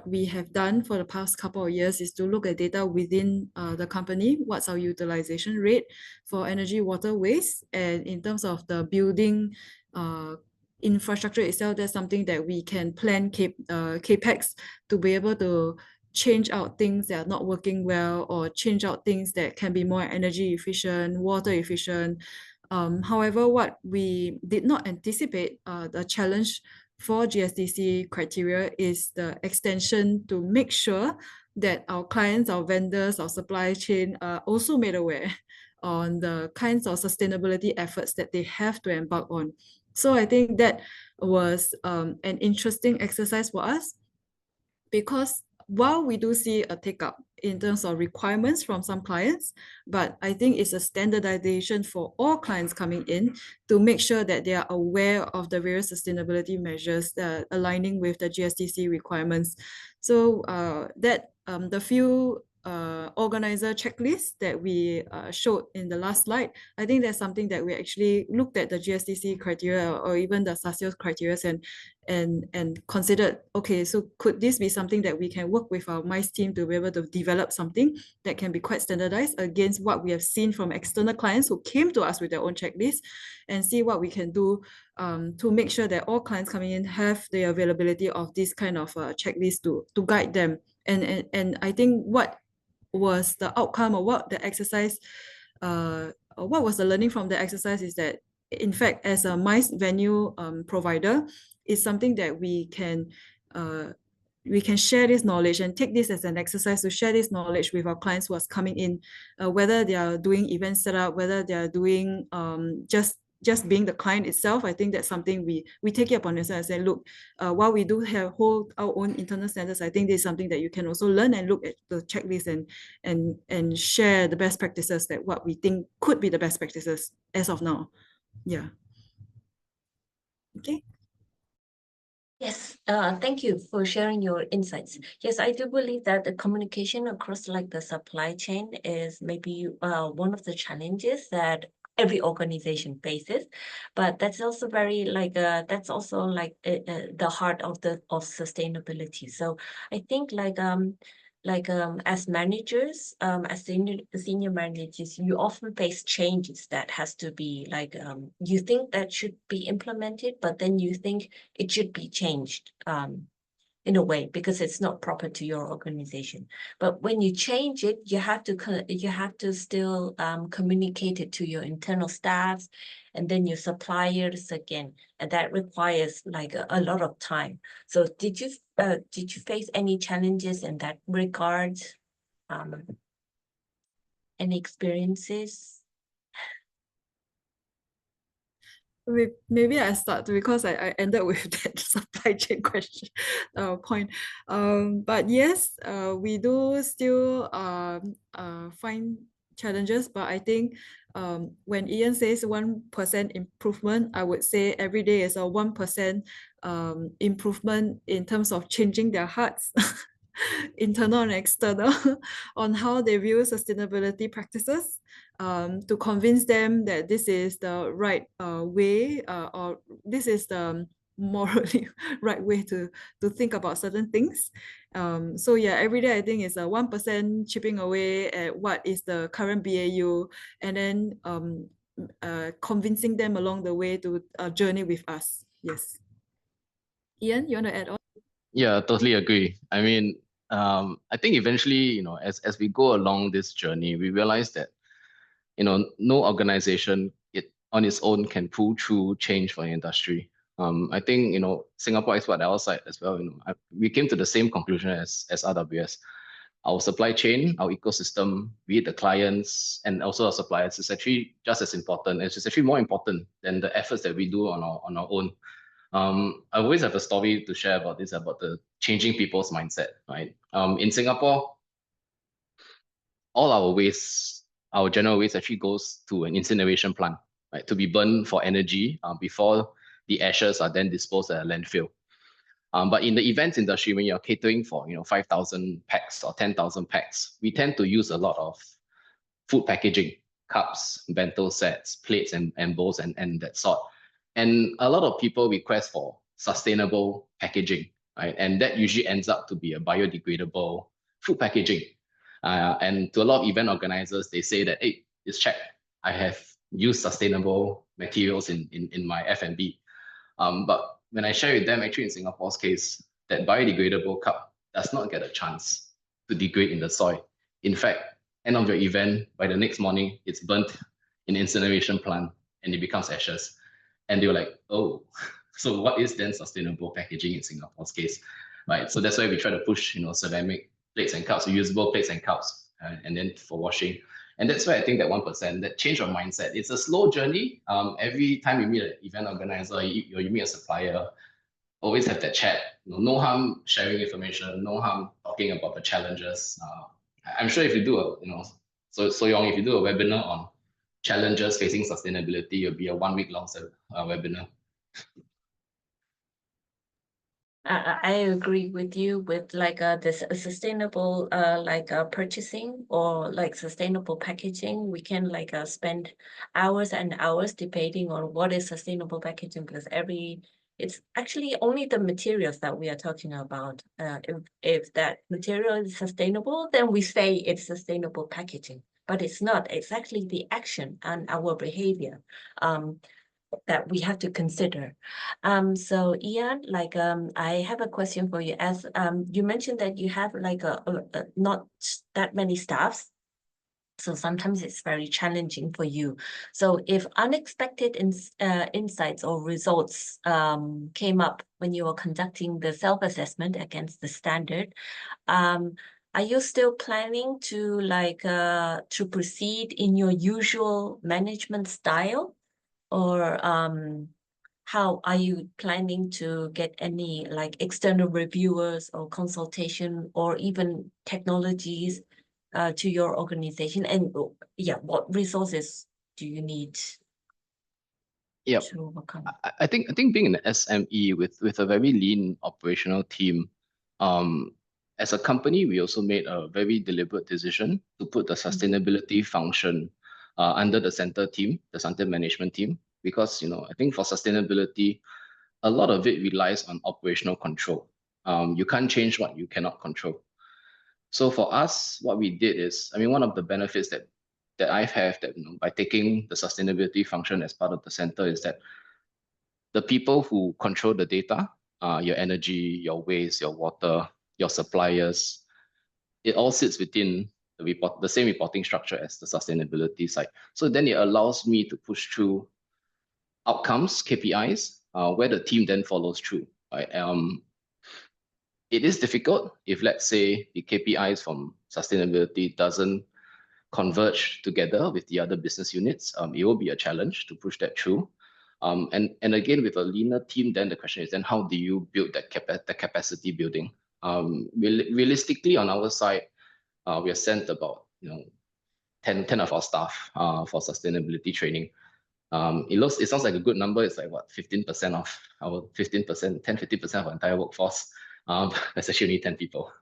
we have done for the past couple of years is to look at data within the company. What's our utilization rate for energy, water, waste, and in terms of the building infrastructure itself, that's something that we can plan capex to be able to change out things that are not working well, or change out things that can be more energy efficient, water efficient. However, what we did not anticipate, the challenge for GSTC criteria, is the extension to make sure that our clients, our vendors, our supply chain are also made aware on the kinds of sustainability efforts that they have to embark on. So I think that was an interesting exercise for us, because while we do see a take-up in terms of requirements from some clients, but I think it's a standardization for all clients coming in to make sure that they are aware of the various sustainability measures aligning with the GSTC requirements. So that the few organizer checklists that we showed in the last slide, I think that's something that we actually looked at the GSTC criteria or even the SASIO criteria and considered, okay, so could this be something that we can work with our MICE team to be able to develop something that can be quite standardized against what we have seen from external clients who came to us with their own checklist, and see what we can do to make sure that all clients coming in have the availability of this kind of checklist to guide them. And I think what was the outcome, or what the exercise, what was the learning from the exercise, is that in fact, as a MICE venue provider, is something that we can share this knowledge and take this as an exercise to share this knowledge with our clients who are coming in, whether they are doing event setup, whether they are doing just being the client itself. I think that's something we take it upon ourselves and say, look, while we do hold our own internal standards, I think this is something that you can also learn and look at the checklist and share the best practices, that what we think could be the best practices as of now. Yeah. Okay. Yes, thank you for sharing your insights. Yes, I do believe that the communication across like the supply chain is maybe one of the challenges that every organization faces, but that's also very like that's also like the heart of sustainability. So I think as managers, as senior managers, you often face changes that has to be like you think that should be implemented, but then you think it should be changed in a way because it's not proper to your organization. But when you change it, you have to still communicate it to your internal staffs and then your suppliers again, and that requires like a lot of time. So did you face any challenges in that regard? Any experiences? Maybe I start because I ended with that supply chain question point. But yes, we do still find challenges, but I think when Ian says 1% improvement, I would say every day is a 1% improvement in terms of changing their hearts, internal and external, on how they view sustainability practices, to convince them that this is the right way, or this is the morally right way to think about certain things. So yeah, every day I think is a 1% chipping away at what is the current BAU, and then convincing them along the way to journey with us. Yes. Ian, you want to add on? Yeah, totally agree. I mean, I think eventually, as we go along this journey, we realize that, no organization on its own can pull through change for the industry. I think, Singapore Expo at our side as well, we came to the same conclusion as RWS. Our supply chain, our ecosystem, be it the clients and also our suppliers, is actually just as important. It's actually more important than the efforts that we do on our own. I always have a story to share about this, about the changing people's mindset, right? In Singapore, all our waste, our general waste actually goes to an incineration plant, right, to be burned for energy before the ashes are then disposed at a landfill. But in the events industry, when you're catering for 5,000 packs or 10,000 packs, we tend to use a lot of food packaging cups, bento sets, plates and bowls and that sort. And a lot of people request for sustainable packaging, right? And that usually ends up to be a biodegradable food packaging. And to a lot of event organizers, they say that, hey, it's checked. I have used sustainable materials in my F&B. But when I share with them, actually in Singapore's case, that biodegradable cup does not get a chance to degrade in the soil. In fact, end of your event, by the next morning, it's burnt in incineration plant and it becomes ashes. And they were like, oh, so what is then sustainable packaging in Singapore's case, right? So that's why we try to push, ceramic plates and cups, reusable plates and cups, and then for washing. And that's why I think that 1%, that change of mindset, it's a slow journey. Every time you meet an event organizer, you meet a supplier, always have that chat. No harm sharing information, no harm talking about the challenges. I'm sure if you do so Yong, if you do a webinar on challenges facing sustainability, it'll be a 1 week long webinar. I agree with you with like this sustainable purchasing or like sustainable packaging. We can like spend hours and hours debating on what is sustainable packaging because it's actually only the materials that we are talking about. If that material is sustainable, then we say it's sustainable packaging, but it's not. It's actually the action and our behavior. That we have to consider. So Ian, I have a question for you. As you mentioned that you have like not that many staffs, so sometimes it's very challenging for you. So if unexpected insights or results came up when you were conducting the self-assessment against the standard, are you still planning to proceed in your usual management style? Or how are you planning to get any like external reviewers or consultation or even technologies to your organization? And what resources do you need Yep. to overcome? I think being an SME with a very lean operational team, as a company, we also made a very deliberate decision to put the sustainability function under the center team, the center management team, because I think for sustainability, a lot of it relies on operational control. You can't change what you cannot control. So for us, what we did is, I mean, one of the benefits that I have that by taking the sustainability function as part of the center is that the people who control the data, your energy, your waste, your water, your suppliers, it all sits within the same reporting structure as the sustainability side. So then it allows me to push through outcomes, KPIs, where the team then follows through. Right? It is difficult if, let's say, the KPIs from sustainability doesn't converge together with the other business units. It will be a challenge to push that through. And again, with a leaner team, then the question is, then how do you build that capacity building? Realistically, on our side, we have sent about 10 of our staff for sustainability training. It sounds like a good number. It's like what 15% of our 15%, 10-15% of our entire workforce. That's actually only 10 people.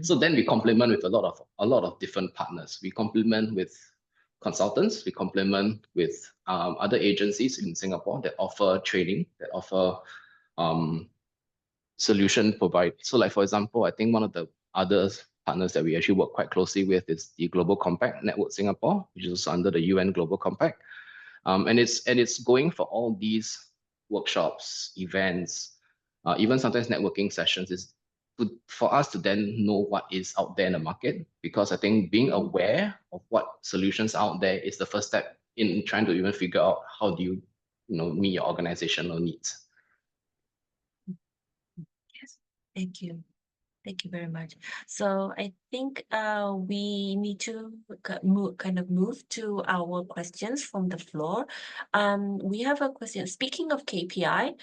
So then we complement with a lot of different partners. We complement with consultants. We complement with other agencies in Singapore that offer training, that offer solution provide. So like, for example, I think one of the other partners that we actually work quite closely with is the Global Compact Network Singapore, which is under the UN Global Compact. And it's going for all these workshops, events, even sometimes networking sessions is for us to then know what is out there in the market, because I think being aware of what solutions out there is the first step in trying to even figure out how do you meet your organizational needs. Yes, thank you. Thank you very much. So I think we need to move to our questions from the floor. We have a question. Speaking of KPI,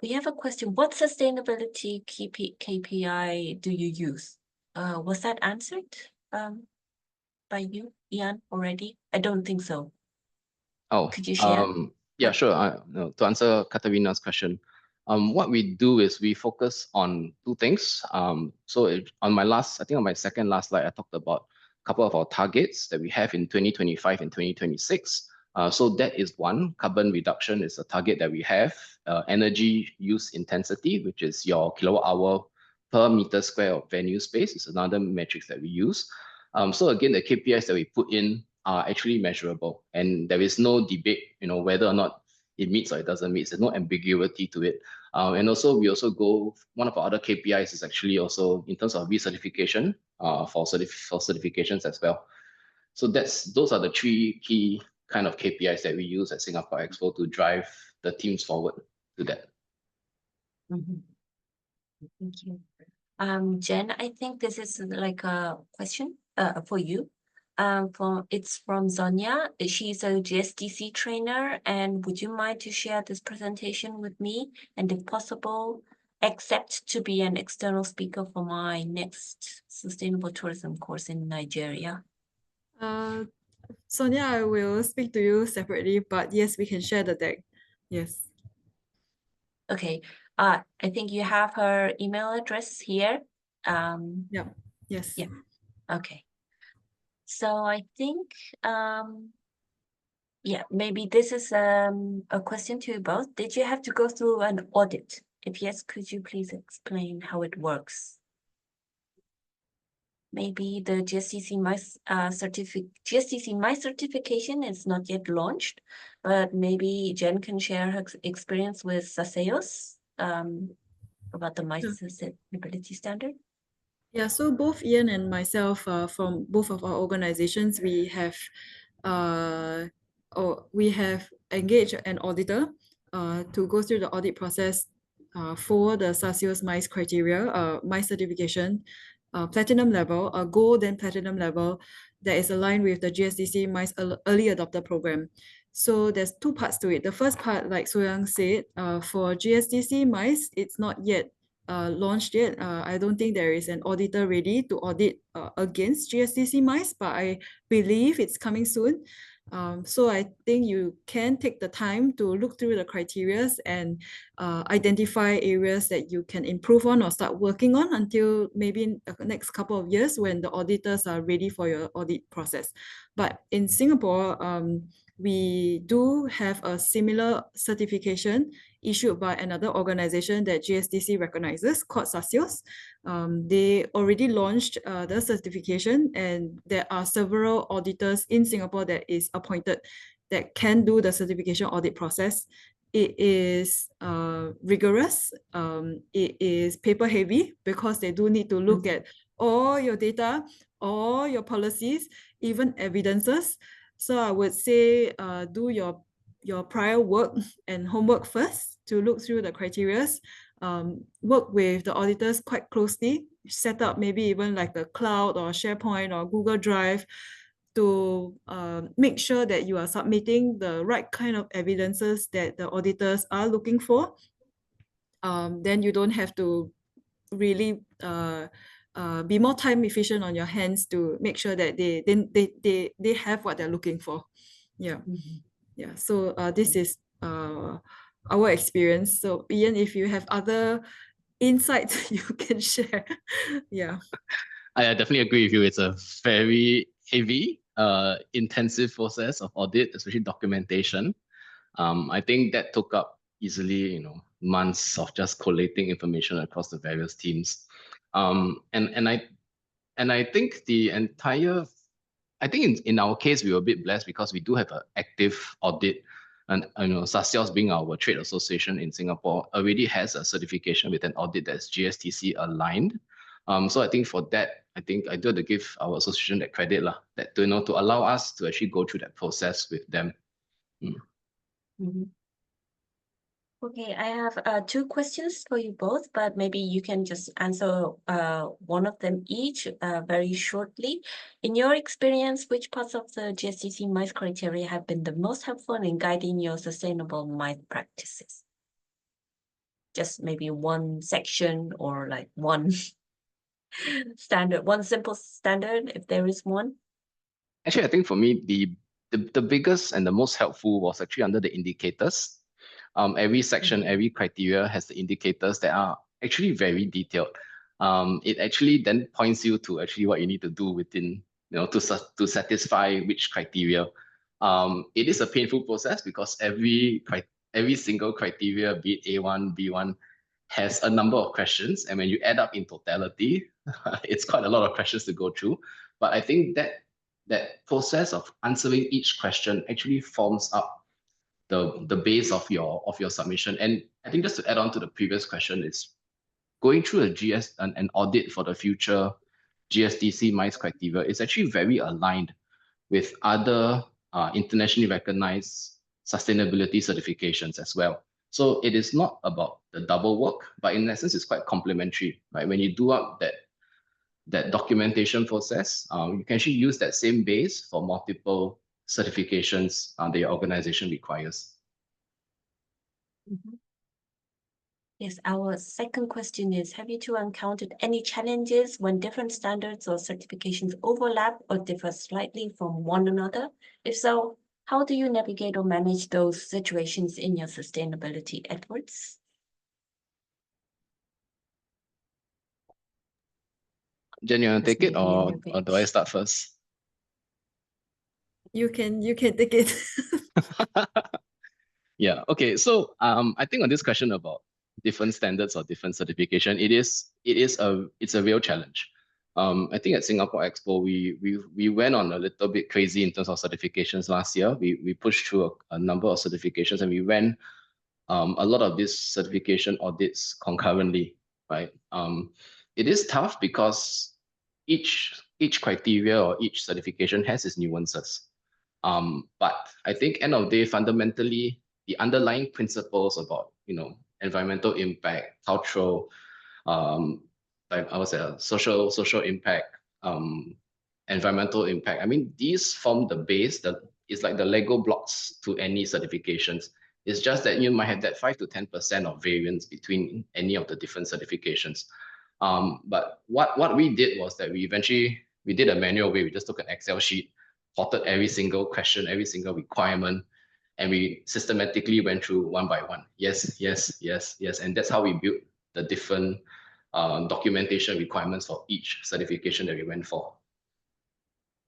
we have a question. What sustainability KPI do you use? Was that answered by you, Ian, already? I don't think so. Oh, could you share? Yeah, sure. To answer Katarina's question, what we do is we focus on two things. So on my second last slide, I talked about couple of our targets that we have in 2025 and 2026. So that is one. Carbon reduction is a target that we have. Energy use intensity, which is your kilowatt hour per meter square of venue space, is another metrics that we use. So again, the KPIs that we put in are actually measurable, and there is no debate, whether or not it meets or it doesn't meet. There's no ambiguity to it. And also, we also go, one of our other KPIs is actually also in terms of recertification for certifications as well. So those are the three key kind of KPIs that we use at Singapore Expo to drive the teams forward to that. Mhm. Thank you. Jen, I think this is like a question for you. It's from Zonia. She's a GSTC trainer, and would you mind to share this presentation with me? And if possible, accept to be an external speaker for my next sustainable tourism course in Nigeria. Sonia, I will speak to you separately, but yes, we can share the deck. Yes. Okay. I think you have her email address here. Yeah. Yes. Yeah. Okay. So I think yeah, maybe this is a question to you both. Did you have to go through an audit? If yes, could you please explain how it works? Maybe the GSTC MICE certification is not yet launched, but maybe Jen can share her experience with SASEOS about the MICE sustainability standard. Yeah, so both Ian and myself, from both of our organizations, we have engaged an auditor to go through the audit process for the SASEOS MICE criteria, MICE certification, platinum level, gold and platinum level, that is aligned with the GSTC MICE early adopter program. So there's two parts to it. The first part, like Soyoung said, for GSTC MICE, it's not yet launched yet. I don't think there is an auditor ready to audit against GSTC MICE, but I believe it's coming soon. So I think you can take the time to look through the criteria and identify areas that you can improve on or start working on until maybe the next couple of years when the auditors are ready for your audit process. But in Singapore, we do have a similar certification issued by another organization that GSTC recognizes called SASEOS. They already launched the certification, and there are several auditors in Singapore that is appointed that can do the certification audit process. It is rigorous. It is paper heavy because they do need to look at all your data, all your policies, even evidences. So I would say do your prior work and homework first to look through the criteria, work with the auditors quite closely, set up maybe even like a cloud or SharePoint or Google Drive to make sure that you are submitting the right kind of evidences that the auditors are looking for. Then you don't have to really be more time efficient on your hands to make sure that they have what they're looking for. Yeah. Yeah. So this is our experience. So Ian, if you have other insights you can share. Yeah. I definitely agree with you. It's a very heavy, intensive process of audit, especially documentation. I think that took up easily, months of just collating information across the various teams. And I think I think in our case, we were a bit blessed because we do have an active audit, and SASEOS, being our trade association in Singapore, already has a certification with an audit that's GSTC aligned. So I think for that, I think I do have to give our association that credit that to allow us to actually go through that process with them. Okay, I have two questions for you both, but maybe you can just answer one of them each very shortly. In your experience, which parts of the GSTC MICE criteria have been the most helpful in guiding your sustainable MICE practices? Just maybe one section or like one standard, one simple standard, if there is one. Actually, I think for me, the biggest and the most helpful was actually under the indicators. Every section, every criteria has the indicators that are actually very detailed. It actually then points you to actually what you need to do within to satisfy which criteria. It is a painful process because every single criteria, be it A1, B1, has a number of questions, and when you add up in totality, it's quite a lot of questions to go through. But I think that process of answering each question actually forms up the base of your submission. And I think just to add on to the previous question, is going through an audit for the future GSTC MICE criteria is actually very aligned with other internationally recognized sustainability certifications as well. So it is not about the double work, but in essence, it's quite complementary, right? When you do up that documentation process, you can actually use that same base for multiple certifications that your organization requires. Mhm. Yes, our second question is, have you two encountered any challenges when different standards or certifications overlap or differ slightly from one another? If so, how do you navigate or manage those situations in your sustainability efforts? Jen, you want to This take it, may be a or little bit- do I start first? You can take it. Yeah. Okay. So I think on this question about different standards or different certification, it's a real challenge. I think at Singapore Expo, we went on a little bit crazy in terms of certifications last year. We pushed through a number of certifications, and we ran a lot of these certification audits concurrently, right? It is tough because each criteria or each certification has its nuances. But I think end of the day, fundamentally, the underlying principles about environmental impact, cultural, like I would say, social impact, environmental impact. I mean, these form the base. That is like the Lego blocks to any certifications. It's just that you might have that 5 to 10% of variance between any of the different certifications. But what we did was that we did a manual way. We just took an Excel sheet, plotted every single question, every single requirement, and we systematically went through one by one. Yes, yes, yes, yes. And that's how we built the different documentation requirements for each certification that we went for.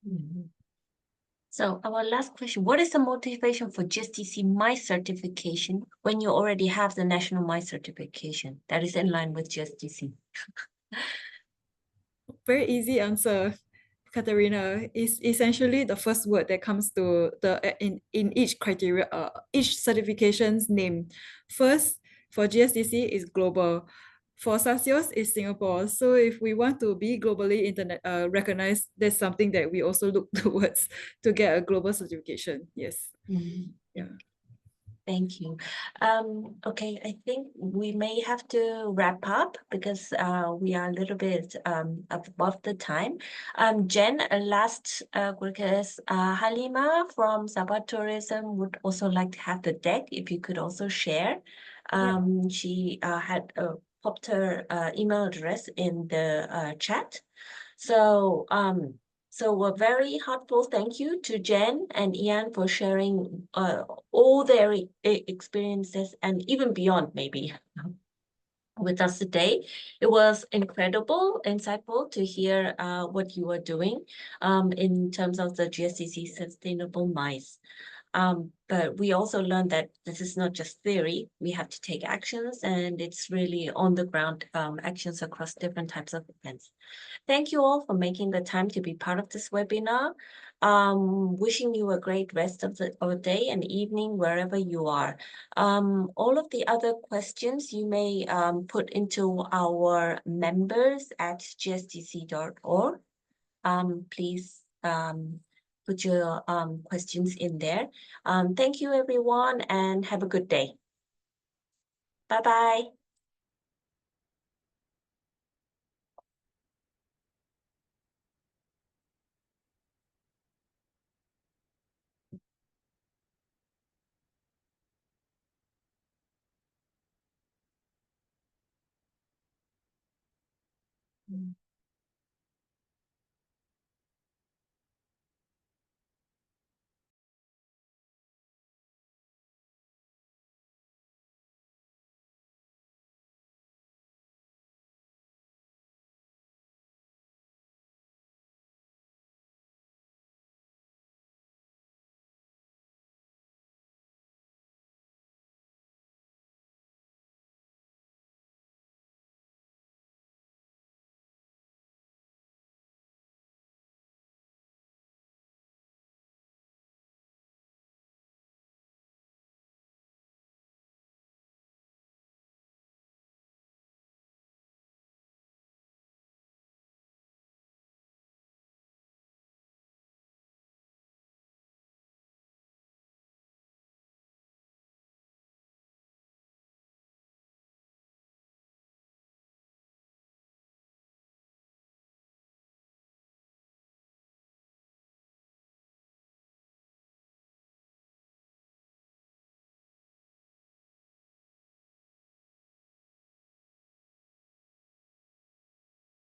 Mhm. So our last question, what is the motivation for GSTC MICE certification when you already have the national MICE certification that is in line with GSTC? Very easy answer, Katarina. Is essentially the first word that comes to the in each criteria, each certification's name. First, for GSTC is global. For SASIOS is Singapore. So if we want to be globally recognized, that's something that we also look towards to get a global certification. Yes. Mhm. Yeah. Thank you. Okay, I think we may have to wrap up because we are a little bit above the time. Jen, last because Halima from Sabah Tourism would also like to have the deck, if you could also share. She had popped her email address in the chat. So so a very heartfelt thank you to Jen and Ian for sharing all their experiences and even beyond maybe with us today. It was incredible, insightful to hear what you are doing in terms of the GSTC Sustainable MICE. But we also learned that this is not just theory. We have to take actions, and it's really on the ground actions across different types of events. Thank you all for making the time to be part of this webinar. Wishing you a great rest of the day and evening wherever you are. All of the other questions you may put into our members at gstc.org. Please put your questions in there. Thank you, everyone, and have a good day. Bye-bye.